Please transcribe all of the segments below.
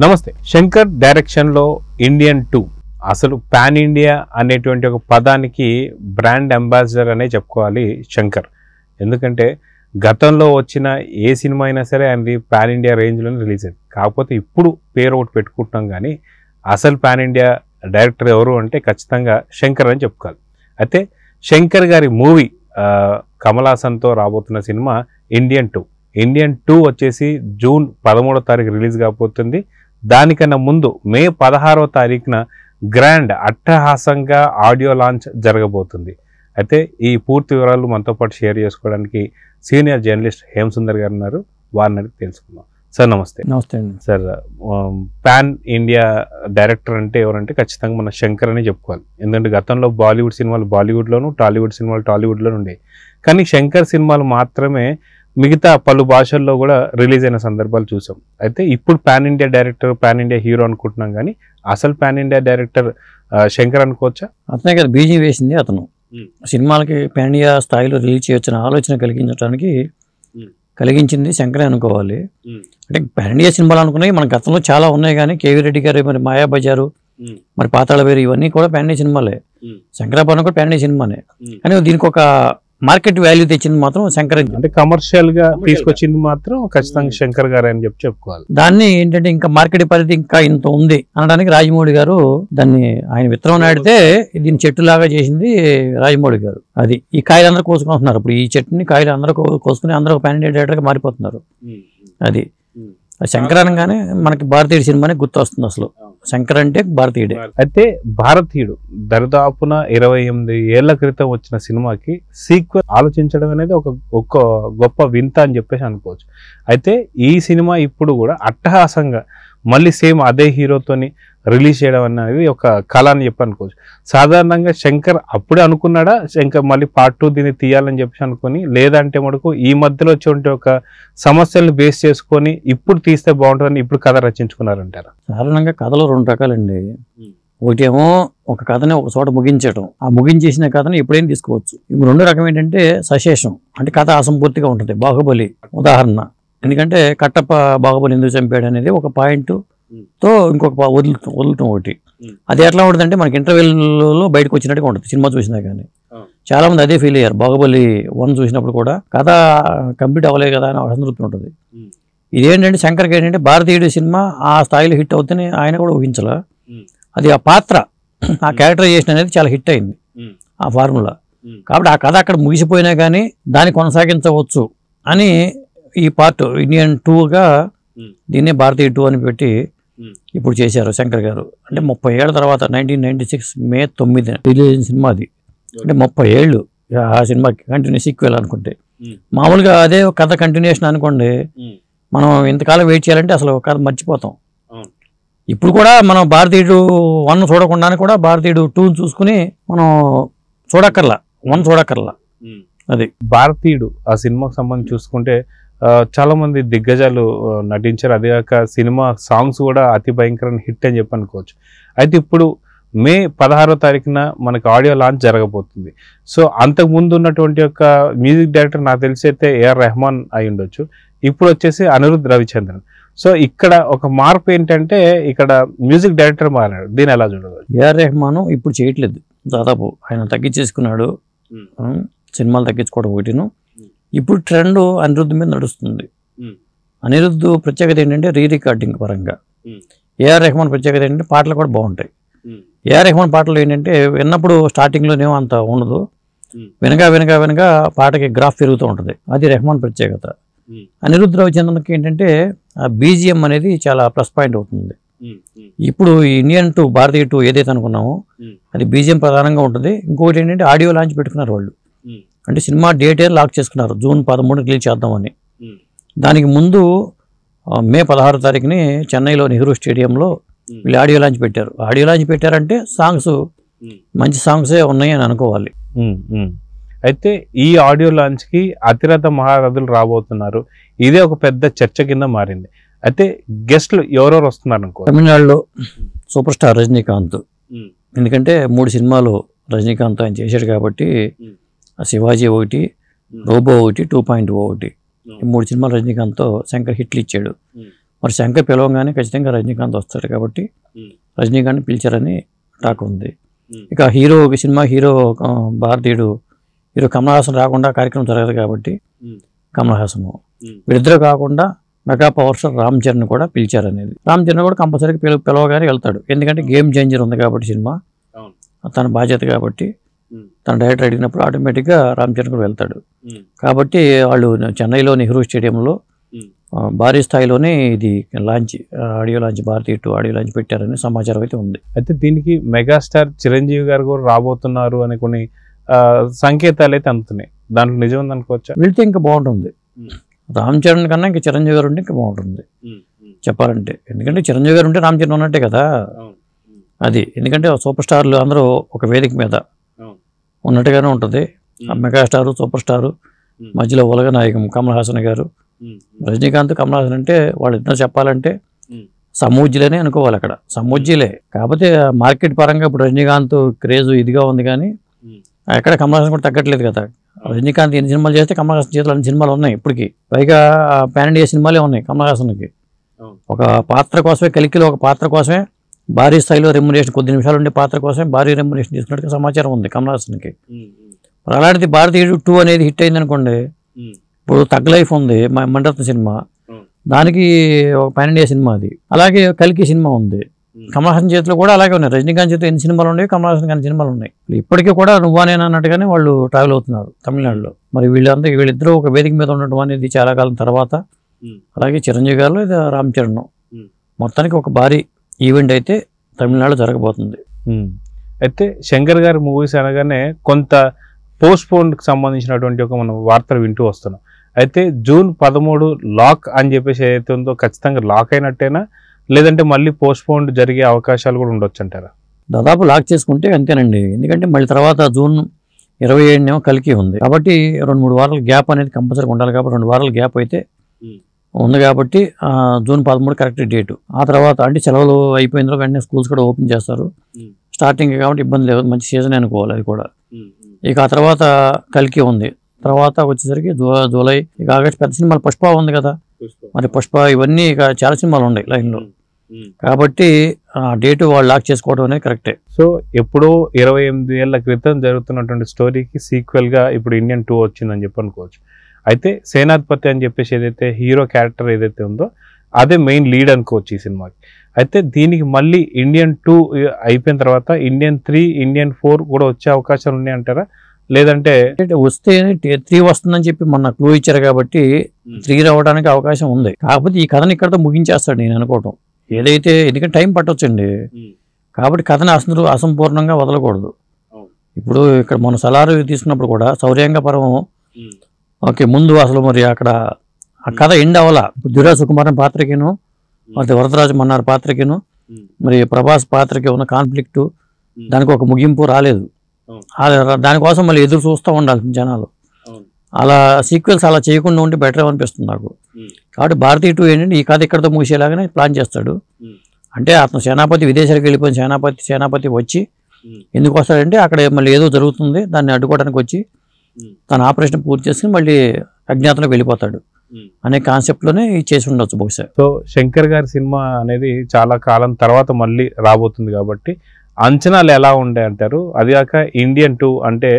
నమస్తే. శంకర్ డైరెక్షన్లో ఇండియన్ 2 అసలు పాన్ ఇండియా అనేటువంటి ఒక పదానికి బ్రాండ్ అంబాసిడర్ అనే చెప్పుకోవాలి శంకర్. ఎందుకంటే గతంలో వచ్చిన ఏ సినిమా అయినా సరే అది పాన్ ఇండియా రేంజ్లోనే రిలీజ్ అయింది. కాకపోతే ఇప్పుడు పేరు ఒకటి పెట్టుకుంటున్నాం, కానీ అసలు పాన్ ఇండియా డైరెక్టర్ ఎవరు అంటే ఖచ్చితంగా శంకర్ అని చెప్పుకోవాలి. అయితే శంకర్ గారి మూవీ కమల్ హాసన్తో రాబోతున్న సినిమా ఇండియన్ 2. ఇండియన్ 2 వచ్చేసి జూన్ 13వ తారీఖు రిలీజ్ కాబోతుంది. దానికన్నా ముందు మే 16వ తారీఖున గ్రాండ్ అట్టహాసంగా ఆడియో లాంచ్ జరగబోతుంది. అయితే ఈ పూర్తి వివరాలు మనతో పాటు షేర్ చేసుకోవడానికి సీనియర్ జర్నలిస్ట్ హేమసుందర్ గారు ఉన్నారు. వారిని అడిగి తెలుసుకుందాం. సార్ నమస్తే. నమస్తే అండి. సార్, పాన్ ఇండియా డైరెక్టర్ అంటే ఎవరంటే ఖచ్చితంగా మన శంకర్ అని చెప్పుకోవాలి. ఎందుకంటే గతంలో బాలీవుడ్ సినిమాలు బాలీవుడ్లోను, టాలీవుడ్ సినిమాలు టాలీవుడ్లోనూ ఉండేవి. కానీ శంకర్ సినిమాలు మాత్రమే మిగతా పలు భాషల్లో కూడా రిలీజ్ అయిన సందర్భాలు చూసాం. అయితే ఇప్పుడు pan India director, pan India hero అనుకుంటున్నాం, కానీ అసలు పాన్ ఇండియా డైరెక్టర్ శంకర్ అనుకోవచ్చా? అతనే కదా బీజీ వేసింది. అతను సినిమాలకి పాన్ ఇండియా స్థాయిలో రిలీజ్ చేయొచ్చిన ఆలోచన కలిగించింది శంకరే అనుకోవాలి. అంటే పాన్ ఇండియా సినిమాలు అనుకున్నాయి మన గతంలో చాలా ఉన్నాయి, కానీ కేవీ రెడ్డి గారు, మరి మాయాబజారు, మరి పాతాళవేరు, ఇవన్నీ కూడా పాన్ ఇండియా సినిమాలే. శంకరాభరణం కూడా పాన్ ఇండియా సినిమానే. కానీ దీనికి ఒక మార్కెట్ వాల్యూ తెచ్చింది మాత్రం శంకర్. అంటే కమర్షియల్ గా తీసుకొచ్చింది మాత్రం ఖచ్చితంగా శంకర్ గారు అని చెప్పుకోవాలి. దాన్ని ఏంటంటే ఇంకా మార్కెట్ పరిధి ఇంకా ఇంత ఉంది అనడానికి రాజమౌళి గారు దాన్ని ఆయన విత్తనం నాటితే దీన్ని చెట్టులాగా చేసింది రాజమౌళి గారు. అది ఈ కాయలు అందరూ కోసుకుంటున్నారు. ఇప్పుడు ఈ చెట్టుని కాయలు అందరూ కోసుకుని అందరూ పాన్ ఇండియా డైరెక్టర్ గా మారిపోతున్నారు. అది శంకర్ అనగానే మనకి భారతీయుడు సినిమానే గుర్తు వస్తుంది. అసలు శంకర్ అంటే భారతీయుడే. అయితే భారతీయుడు దరిదాపున 28 ఏళ్ల క్రితం వచ్చిన సినిమాకి సీక్వెల్ ఆలోచించడం అనేది ఒక గొప్ప వింత అని చెప్పేసి అనుకోవచ్చు. అయితే ఈ సినిమా ఇప్పుడు కూడా అట్టహాసంగా మళ్ళీ సేమ్ అదే హీరోతోని రిలీజ్ చేయడం అనేది ఒక కళ అని చెప్పి అనుకోవచ్చు. సాధారణంగా శంకర్ అప్పుడే అనుకున్నాడా శంకర్ మళ్ళీ పార్ట్ 2 దీన్ని తీయాలని చెప్పేసి అనుకుని, లేదంటే మటుకు ఈ మధ్యలో వచ్చే ఒక సమస్యలను బేస్ చేసుకొని ఇప్పుడు తీస్తే బాగుంటుందని ఇప్పుడు కథ రచించుకున్నారంటారా? సాధారణంగా కథలో 2 రకాలండి. ఒకటేమో ఒక కథని ఒక చోట ముగించడం, ఆ ముగించేసిన కథని ఎప్పుడైనా తీసుకోవచ్చు. ఇప్పుడు 2 రకం ఏంటంటే సశేషం, అంటే కథ అసంపూర్తిగా ఉంటుంది. బాహుబలి ఉదాహరణ. ఎందుకంటే కట్టప్ప బాహుబలి ఎందుకు చంపాడు అనేది ఒక పాయింట్ తో ఇంకొక వదులుతాం ఒకటి. అది ఎట్లా ఉంటుందంటే మనకి ఇంటర్వెల్లో బయటకు వచ్చినట్టుగా ఉంటుంది సినిమా చూసినా. కానీ చాలా మంది అదే ఫీల్ అయ్యారు బాహుబలి 1 చూసినప్పుడు కూడా, కథ కంప్లీట్ అవ్వలేదు కదా అని అసంతృప్తి ఉంటుంది. ఇదేంటంటే శంకర్కి ఏంటంటే భారతీయుడు సినిమా ఆ స్థాయిలో హిట్ అవుతుందని ఆయన కూడా ఊహించాల. అది ఆ పాత్ర, ఆ క్యారెక్టరైజేషన్ అనేది చాలా హిట్ అయింది ఆ ఫార్ములా. కాబట్టి ఆ కథ అక్కడ ముగిసిపోయినా కానీ దాన్ని కొనసాగించవచ్చు అని ఈ పార్ట్ ఇండియన్ 2గా దీన్నే భారతీయ 2 అని పెట్టి ఇప్పుడు చేశారు శంకర్ గారు. అంటే 30 ఏళ్ల తర్వాత 1996 మే 9 రిలీజ్ అయిన సినిమా అది. అంటే 30 ఏళ్ళు ఆ సినిమాకి కంటిన్యూస్ సీక్వెల్ అనుకుంటే. మామూలుగా అదే కథ కంటిన్యూషన్ అనుకోండి, మనం ఇంతకాలం వెయిట్ చేయాలంటే అసలు కథ మర్చిపోతాం. ఇప్పుడు కూడా మనం భారతీయుడు 1 చూడకుండానే కూడా భారతీయుడు 2 చూసుకుని మనం చూడక్కర్లా, 1 చూడక్కర్లా. అది భారతీయుడు ఆ సినిమాకి సంబంధించి చూసుకుంటే చాలా మంది దిగ్గజాలు నటించారు. అదే కాక సినిమా సాంగ్స్ కూడా అతి భయంకరమైన హిట్ అని చెప్పి అనుకోవచ్చు. అయితే ఇప్పుడు మే 16వ తారీఖున మనకి ఆడియో లాంచ్ జరగబోతుంది. సో అంతకుముందు ఉన్నటువంటి ఒక మ్యూజిక్ డైరెక్టర్ నాకు తెలిసి అయితే ఏఆర్ రెహమాన్ అయి ఉండొచ్చు. ఇప్పుడు వచ్చేసి అనిరుద్ రవిచంద్రన్. సో ఇక్కడ ఒక మార్పు ఏంటంటే ఇక్కడ మ్యూజిక్ డైరెక్టర్ మారాడు. దీన్ని ఎలా చూడదు? ఏఆర్ రెహమాన్ ఇప్పుడు చేయట్లేదు, దాదాపు ఆయన తగ్గించేసుకున్నాడు. సినిమాలు తగ్గించుకోవడం ఒకటిను. ఇప్పుడు ట్రెండ్ అనిరుద్ధ్ మీద నడుస్తుంది. అనిరుద్ధ్ ప్రత్యేకత ఏంటంటే రీ రికార్డింగ్ పరంగా. ఏఆర్ రెహమాన్ ప్రత్యేకత ఏంటంటే పాటలు కూడా బాగుంటాయి. ఏఆర్ రెహమాన్ పాటలు ఏంటంటే విన్నప్పుడు స్టార్టింగ్లోనేమో అంత ఉండదు, వెనక పాటకి గ్రాఫ్ పెరుగుతూ ఉంటుంది. అది రెహమాన్ ప్రత్యేకత. అనిరుద్ధ్ రవిచంద్రన్కి ఏంటంటే ఆ బీజిఎం అనేది చాలా ప్లస్ పాయింట్ అవుతుంది. ఇప్పుడు ఇండియన్ 2 భారతీయ 2 ఏదైతే అనుకున్నామో అది బీజిఎం ప్రధానంగా ఉంటుంది. ఇంకొకటి ఏంటంటే ఆడియో లాంచ్ పెట్టుకున్నారు వాళ్ళు. అంటే సినిమా డేటే లాక్ చేసుకున్నారు, జూన్ 13 రిలీజ్ చేద్దామని. దానికి ముందు మే 16వ తారీఖుని చెన్నైలో నెహ్రూ స్టేడియంలో వీళ్ళు ఆడియో లాంచ్ పెట్టారు. ఆడియో లాంచ్ పెట్టారంటే సాంగ్స్ మంచి సాంగ్సే ఉన్నాయి అని అనుకోవాలి. అయితే ఈ ఆడియో లాంచ్కి అతిరథ మహారథులు రాబోతున్నారు. ఇదే ఒక పెద్ద చర్చ కింద మారింది. అయితే గెస్ట్లు ఎవరెవరు వస్తున్నారు అనుకో? తమిళనాడులో సూపర్ స్టార్ రజనీకాంత్. ఎందుకంటే 3 సినిమాలు రజనీకాంత్ ఆయన చేశాడు కాబట్టి, శివాజీ ఒకటి, రోబో ఒకటి, 2.0 ఒకటి, ఈ 3 సినిమాలు రజనీకాంత్తో శంకర్ హిట్లు ఇచ్చాడు. మరి శంకర్ పిలవగానే ఖచ్చితంగా రజనీకాంత్ వస్తాడు కాబట్టి రజనీకాంత్ పిలిచారని టాక్ ఉంది. ఇక హీరో ఒక సినిమా హీరో భారతీయుడు హీరో కమల్ హాసన్ రాకుండా కార్యక్రమం జరగదు కాబట్టి కమల్ హాసన్ వీళ్ళిద్దరూ కాకుండా mega power star Ram Charan కూడా పిలిచారనేది. రామ్ చరణ్ కూడా కంపల్సరీ పిలవగానే వెళ్తాడు. ఎందుకంటే గేమ్ చేంజర్ ఉంది కాబట్టి సినిమా తన బాధ్యత కాబట్టి తన డైరెక్టర్ అడిగినప్పుడు ఆటోమేటిక్గా రామ్ చరణ్ కూడా వెళ్తాడు. కాబట్టి వాళ్ళు చెన్నైలో నెహ్రూ స్టేడియంలో భారీ స్థాయిలోనే ఇది లాంచ్ ఆడియో లాంచ్ భారతీయ 2 ఆడియో లాంచ్ పెట్టారని సమాచారం అయితే ఉంది. అయితే దీనికి మెగాస్టార్ చిరంజీవి గారు కూడా రాబోతున్నారు అని కొన్ని సంకేతాలు అయితే అందుతున్నాయి. దాంట్లో నిజం ఉందనుకోవచ్చా? వెళ్తే ఇంకా బాగుంటుంది. రామ్ చరణ్ కన్నా ఇంకా చిరంజీవి గారు ఉంటే ఇంకా బాగుంటుంది చెప్పాలంటే. ఎందుకంటే చిరంజీవి గారు ఉంటే రామ్ చరణ్ ఉన్నట్టే కదా అది. ఎందుకంటే సూపర్ స్టార్లు అందరూ ఒక వేదిక మీద ఉన్నట్టుగానే ఉంటుంది. మెగాస్టారు సూపర్ స్టారు మధ్యలో ఉలగ నాయకం కమల్ హాసన్ గారు, రజనీకాంత్ కమల్ హాసన్ అంటే వాళ్ళిద్దరు చెప్పాలంటే సమూజ్యులనే అనుకోవాలి. అక్కడ సమూజ్యులే. కాకపోతే మార్కెట్ పరంగా ఇప్పుడు రజనీకాంత్ క్రేజ్ ఇదిగా ఉంది కానీ ఎక్కడ కమల్ హాసన్ కూడా తగ్గట్లేదు కదా. రజనీకాంత్ ఎన్ని సినిమాలు చేస్తే కమల్ హాసన్ చేతిలో అన్ని సినిమాలు ఉన్నాయి ఇప్పటికీ. పైగా పాన్ ఇండియా సినిమాలే ఉన్నాయి కమల్ హాసన్కి. ఒక పాత్ర కోసమే కలికిలో ఒక పాత్ర కోసమే భారీ స్థాయిలో రెమ్యునరేషన్, కొద్ది నిమిషాలు ఉండే పాత్ర కోసమే భారీ రెమ్యునరేషన్ తీసుకున్నట్టుగా సమాచారం ఉంది కమల్ హాసన్కి. అలాంటిది భారతీయుడు 2 అనేది హిట్ అయింది అనుకోండి. ఇప్పుడు తగ్ లైఫ్ ఉంది మణిరత్న సినిమా, దానికి ఒక పాన్ ఇండియా సినిమా అది. అలాగే కల్కి సినిమా ఉంది కమల్ హాసన్ చేతిలో కూడా అలాగే ఉన్నాయి. రజనీకాంత్ చేతిలో ఎన్ని సినిమాలు ఉన్నాయి, కమల్ హాసన్ కానీ సినిమాలు ఉన్నాయి. ఇప్పటికీ కూడా నువ్వా నేను అన్నట్టుగానే వాళ్ళు ట్రావెల్ అవుతున్నారు తమిళనాడులో. మరి వీళ్ళిద్దరూ ఒక వేదిక మీద ఉండటం అనేది చాలా కాలం తర్వాత. అలాగే చిరంజీవి గారు లేదా రామ్ చరణ్ మొత్తానికి ఒక భారీ ఈవెంట్ అయితే తమిళనాడులో జరగబోతుంది. అయితే శంకర్ గారి మూవీస్ అనగానే కొంత పోస్ట్పోన్కి సంబంధించినటువంటి ఒక మనం వార్తలు వింటూ వస్తున్నాం. అయితే జూన్ 13 లాక్ అని చెప్పేసి ఏదైతే ఉందో ఖచ్చితంగా లాక్ అయినట్టేనా, లేదంటే మళ్ళీ పోస్ట్పోన్ జరిగే అవకాశాలు కూడా ఉండొచ్చు అంటారా? దాదాపు లాక్ చేసుకుంటే అంతేనండి. ఎందుకంటే మళ్ళీ తర్వాత జూన్ 27 కలికి ఉంది కాబట్టి 2-3 వారాల గ్యాప్ అనేది కంపల్సరీ ఉండాలి. కాబట్టి 2 వారాల గ్యాప్ అయితే ఉంది కాబట్టి జూన్ 13 కరెక్ట్ డేటు. ఆ తర్వాత అంటే సెలవులు అయిపోయిన తర్వాత వెంటనే స్కూల్స్ కూడా ఓపెన్ చేస్తారు. స్టార్టింగ్ కాబట్టి ఇబ్బంది లేదు, మంచి సీజన్ అనుకోవాలి అది కూడా. ఇక ఆ తర్వాత కలికి ఉంది. తర్వాత వచ్చేసరికి జూలై, ఇక ఆగస్ట్ పెద్ద సినిమాలు పుష్ప ఉంది కదా. మరి పుష్ప ఇవన్నీ ఇక చాలా సినిమాలు ఉన్నాయి లైన్లో. కాబట్టి ఆ డేటు వాళ్ళు లాక్ చేసుకోవడం అనేది కరెక్టే. సో ఎప్పుడో 28 ఏళ్ల క్రితం జరుగుతున్నటువంటి స్టోరీకి సీక్వెల్గా ఇప్పుడు ఇండియన్ 2 వచ్చిందని చెప్పి అనుకోవచ్చు. అయితే సేనాధిపతి అని చెప్పేసి ఏదైతే హీరో క్యారెక్టర్ ఏదైతే ఉందో అదే మెయిన్ లీడ్ అనుకోవచ్చు ఈ సినిమాకి. అయితే దీనికి మళ్ళీ ఇండియన్ 2 అయిపోయిన తర్వాత ఇండియన్ 3, ఇండియన్ 4 కూడా వచ్చే అవకాశాలు ఉన్నాయి అంటారా? లేదంటే వస్తే 3 వస్తుందని చెప్పి మొన్న క్లూ ఇచ్చారు కాబట్టి 3 రావడానికి అవకాశం ఉంది. కాకపోతే ఈ కథను ఇక్కడతో ముగించేస్తాడు నేను అనుకోవటం. ఏదైతే ఎందుకంటే టైం పట్టొచ్చండి. కాబట్టి కథను అసంపూర్ణంగా వదలకూడదు. ఇప్పుడు ఇక్కడ మన సలారు తీసుకున్నప్పుడు కూడా శౌర్యాంగ పర్వం ఓకే ముందు అసలు మరి అక్కడ ఆ కథ ఎండ్ అవ్వాల. దుర్గా సుకుమారన్ పాత్రకిను మరి వరదరాజు మన్నార్ పాత్రకిను మరి ప్రభాస్ పాత్రకి ఉన్న కాన్ఫ్లిక్ట్ దానికి ఒక ముగింపు రాలేదు. దానికోసం మళ్ళీ ఎదురు చూస్తూ ఉండాలి జనాలు. అలా సీక్వెల్స్ అలా చేయకుండా ఉంటే బెటర్ అనిపిస్తుంది నాకు. కాబట్టి భారతీయ 2 ఏంటంటే ఈ కథ ఇక్కడతో ముగిసేలాగానే ప్లాన్ చేస్తాడు. అంటే అతను సేనాపతి విదేశాలకు వెళ్ళిపోయిన సేనాపతి వచ్చి ఎందుకు వస్తాడంటే అక్కడ మళ్ళీ ఏదో జరుగుతుంది దాన్ని అడ్డుకోవడానికి వచ్చి తన ఆపరేషన్ పూర్తి చేసుకుని మళ్ళీ అజ్ఞాతంలోకి వెళ్ళిపోతాడు అనే కాన్సెప్ట్లోనే చేసి ఉండొచ్చు బహుశా. సో శంకర్ గారి సినిమా అనేది చాలా కాలం తర్వాత మళ్ళీ రాబోతుంది కాబట్టి అంచనాలు ఎలా ఉండే అంటారు? అది కాక ఇండియన్ 2 అంటే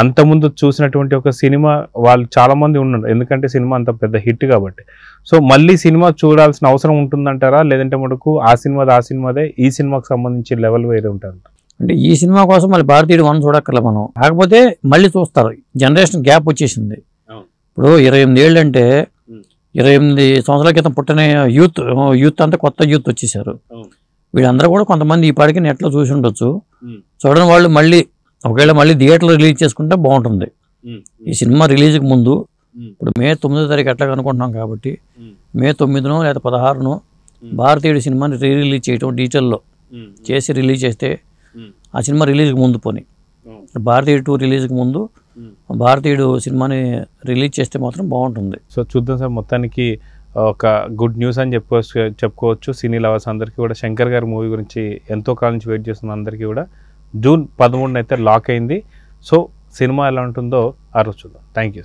అంతకుముందు చూసినటువంటి ఒక సినిమా వాళ్ళు చాలా మంది ఉన్నారు, ఎందుకంటే సినిమా అంత పెద్ద హిట్ కాబట్టి. సో మళ్ళీ సినిమా చూడాల్సిన అవసరం ఉంటుందంటారా? లేదంటే మనకు ఆ సినిమాదే ఈ సినిమాకి సంబంధించి లెవెల్ వేరే ఉంటుంది? అంటే ఈ సినిమా కోసం మళ్ళీ భారతీయుడు 1 చూడక్కర్లే మనం. కాకపోతే మళ్ళీ చూస్తారు, జనరేషన్ గ్యాప్ వచ్చేసింది. ఇప్పుడు 28 ఏళ్ళు అంటే 28 సంవత్సరాల క్రితం పుట్టిన యూత్ అంతా కొత్త యూత్ వచ్చేసారు. వీళ్ళందరూ కూడా కొంతమంది ఈ పాటికి నెట్లో చూసి ఉండొచ్చు. చూడని వాళ్ళు మళ్ళీ ఒకవేళ మళ్ళీ థియేటర్లో రిలీజ్ చేసుకుంటే బాగుంటుంది. ఈ సినిమా రిలీజ్కి ముందు ఇప్పుడు మే 9వ తారీఖు ఎట్లా అనుకుంటున్నాం కాబట్టి మే 9నో లేదా 16నో భారతీయుడు సినిమాని రిలీజ్ చేయటం డీటెయిల్లో చేసి రిలీజ్ చేస్తే ఆ సినిమా రిలీజ్కి ముందు పోని భారతీయుడు 2 రిలీజ్కి ముందు భారతీయుడు సినిమాని రిలీజ్ చేస్తే మాత్రం బాగుంటుంది. సో చూద్దాం సార్. మొత్తానికి ఒక గుడ్ న్యూస్ అని చెప్పుకోవచ్చు సినీ లవర్స్ అందరికీ కూడా. శంకర్ గారి మూవీ గురించి ఎంతో కాలం నుంచి వెయిట్ చేస్తున్న అందరికీ కూడా జూన్ 13 అయితే లాక్ అయింది. సో సినిమా ఎలా ఉంటుందో ఆ రోజు చూద్దాం. Thank you.